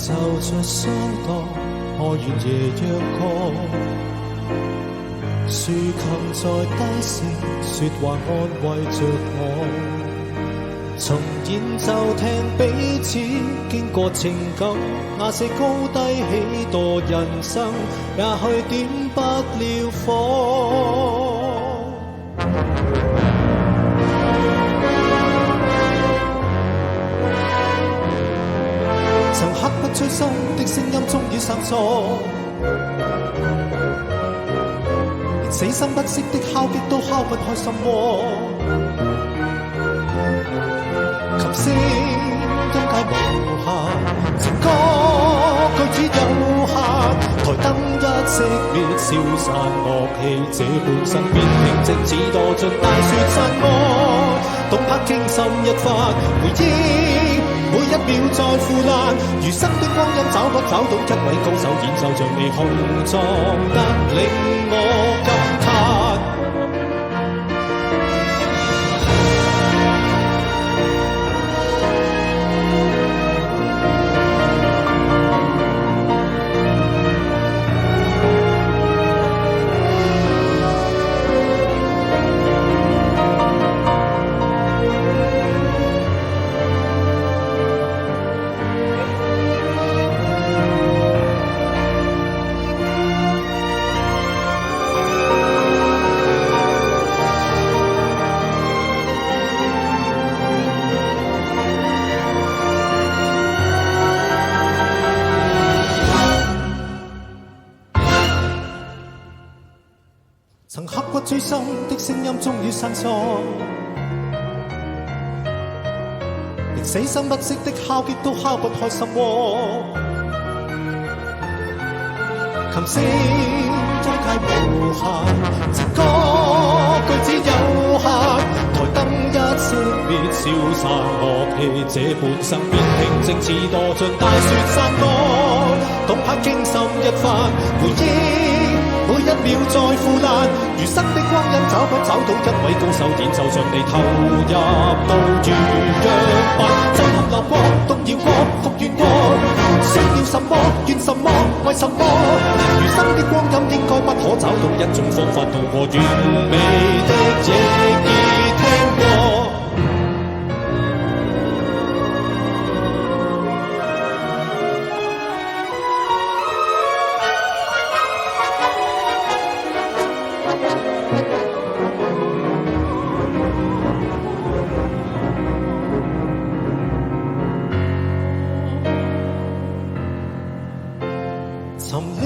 就着相當，我願夜若歌。豎琴在低聲說話安慰着我，從演奏廳彼此經過情感，那些高低起墮人生，也許點不了火。曾刻骨追心的聲音終於生疏，死心不息的敲擊都敲不開心窩。琴聲音階無限，情歌句子有限，台燈一熄滅，消散樂器，這半生變平靜，似墮進大雪山窩。動魄驚心一番，回憶每一秒在腐爛，餘生的光陰找不找到一位高手演奏像你雄壯得令我感嘆。曾刻骨追心的聲音終於生疏，連死心不息的敲擊都敲不開心窩。琴聲音階無限，情歌句子有限，台燈一熄滅，消散樂器，這半生變平靜，似墮進大雪山窩。動魄驚心一番，回憶每一秒在腐爛，餘生的光陰找不找到一位高手演奏像你投入到如若白，震撼流過，動搖過，復原過，需要什麼，願什麼，為什麼？餘生的光陰應該不可找到一種方法度過，完美的亦已聽過。沉溺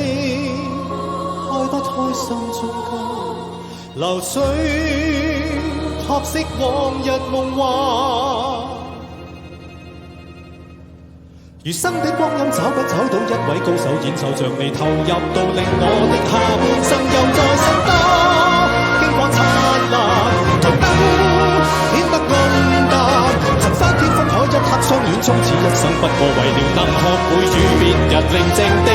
開不開心中間，流水託熄往日夢幻。餘生的光陰找不找到一位高手演奏像你投入到令我的下半生又再生多經過燦爛，台燈顯得暗淡，曾翻天覆海一刻相戀，終此一生不過為了能學會與別人寧靜地